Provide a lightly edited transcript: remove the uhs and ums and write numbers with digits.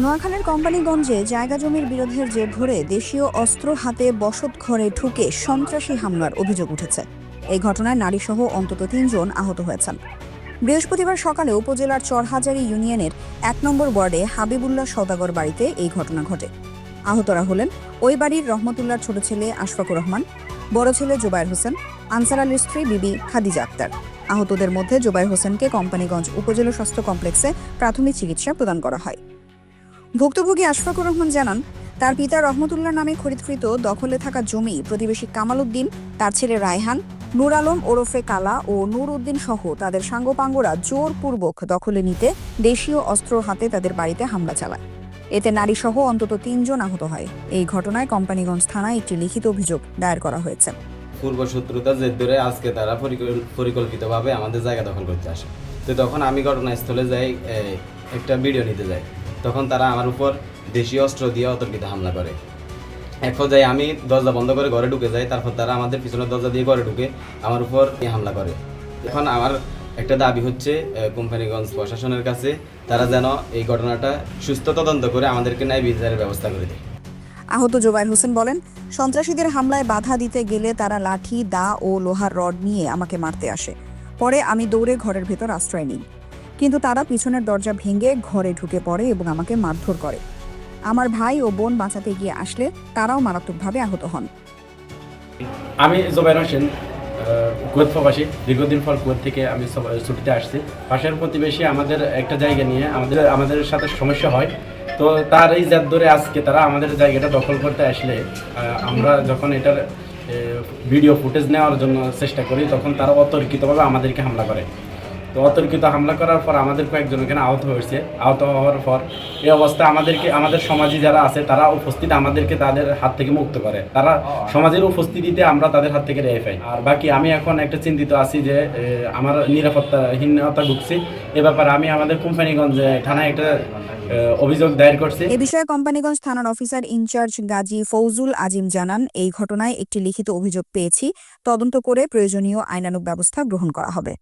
নোয়াখালীর কোম্পানিগঞ্জে জায়গা জমির বিরোধের জের ধরে দেশীয় অস্ত্র হাতে বসত ঘরে ঢুকে সন্ত্রাসী হামলার অভিযোগ উঠেছে। এই ঘটনায় নারীসহ অন্তত ৩ জন আহত হয়েছেন। বৃহস্পতিবার সকালে উপজেলার চরহাজারী ইউনিয়নের ১ নম্বর ওয়ার্ডে হাবিবুল্লাহ সওদাগর বাড়িতে এই ঘটনা ঘটে। আহতরা হলেন ওই বাড়ির রহমতুল্লাহর ছোট ছেলে আশফাকুর রহমান, বড় ছেলে জুবায়ের হোসেন, আনসার আলীর স্ত্রী বিবি খাদিজা আক্তার। আহতদের মধ্যে জুবায়ের হোসেনকে কোম্পানিগঞ্জ উপজেলা স্বাস্থ্য কমপ্লেক্সে প্রাথমিক চিকিৎসা প্রদান করা হয়। ভুক্তভোগী আশফাকুর রহমান জানান, তার পিতা রহমতুল্লাহ নামে খরিদকৃত দখলে থাকা জমি প্রতিবেশী কামাল উদ্দিন, তার ছেলে রায়হান, নূর আলম ওরফে কালা ও নূর উদ্দিন সহ তাদের সাঙ্গপাঙ্গরা জোরপূর্বক দখলে নিতে দেশীয় অস্ত্র হাতে তাদের বাড়িতে হামলা চালায়। এতে নারীসহ অন্তত ৩ জন আহত হয়। এই ঘটনায় কোম্পানিগঞ্জ থানায় একটি লিখিত অভিযোগ দায়ের করা হয়েছে। পূর্ব শত্রুতার জের ধরে আজকে তারা পরিকল্পিতভাবে আমাদের জায়গা দখল করতে আসে। তো তখন আমি ঘটনাস্থলে যাই, একটা ভিডিও নিতে যাই। তখন তারা আমার উপর দেশীয় অস্ত্র দিয়ে অতর্কিত হামলা করে। এক পর্যায়ে আমি দরজা বন্ধ করে ঘরে ঢুকে যাই। তারপর তারা আমাদের পিছনের দরজা দিয়ে ঘরে ঢুকে আমার উপর হামলা করে। এখন আমার একটা দাবি হচ্ছে কোম্পানিগঞ্জ প্রশাসনের কাছে তারা যেন এই ঘটনাটা সুস্থ তদন্ত করে আমাদেরকে ন্যায় বিচারের ব্যবস্থা করে দেয়। আহত জুবায়ের হোসেন বলেন, সন্ত্রাসীদের হামলায় বাধা দিতে গেলে তারা লাঠি, দা ও লোহার রড নিয়ে আমাকে মারতে আসে। পরে আমি দৌড়ে ঘরের ভেতর আশ্রয় নিই, কিন্তু তারা পিছনের দরজা ভেঙে ঘরে ঢুকে পড়ে এবং আমাকে মারধর করে। আমার ভাই ও বোন বাঁচাতে গিয়ে আসলে তারাও মারাত্মকভাবে আহত হন। আমি জুবায়ের হোসেন, কুয়েত প্রবাসী। দীর্ঘদিন পর কুয়েত থেকে আমি ছুটিতে আসছি। পাশের প্রতিবেশী আমাদের একটা জায়গা নিয়ে আমাদের সাথে সমস্যা হয়। তো তার এই জের ধরে আজকে তারা আমাদের জায়গাটা দখল করতে আসলে আমরা যখন এটার ভিডিও ফুটেজ নেওয়ার জন্য চেষ্টা করি, তখন তারা অতর্কিতভাবে আমাদেরকে হামলা করে। তো অতর্কিত হামলা করার পর আমাদের কয়েকজন এখানে আহত হয়েছে। আহত হওয়ার পর এই অবস্থায় আমাদের সমাজে যারা আছে তারা উপস্থিত আমাদেরকে তাদের হাত থেকে মুক্ত করে। তারা সমাজের উপস্থিতিতে আমরা তাদের হাত থেকে রেহাই পাই। আর বাকি আমি এখন একটা চিন্তিত আছি যে আমার নিরাপত্তাহীনতা ঢুকছে। এ ব্যাপারে আমি আমাদের কোম্পানিগঞ্জ থানায় একটা অভিযোগ দায়ের করছি। এ বিষয়ে কোম্পানিগঞ্জ থানার অফিসার ইনচার্জ গাজী ফৌজুল আজিম জানান, এই ঘটনায় একটি লিখিত অভিযোগ পেয়েছি। তদন্ত করে প্রয়োজনীয় আইনানুগ ব্যবস্থা গ্রহণ করা হবে।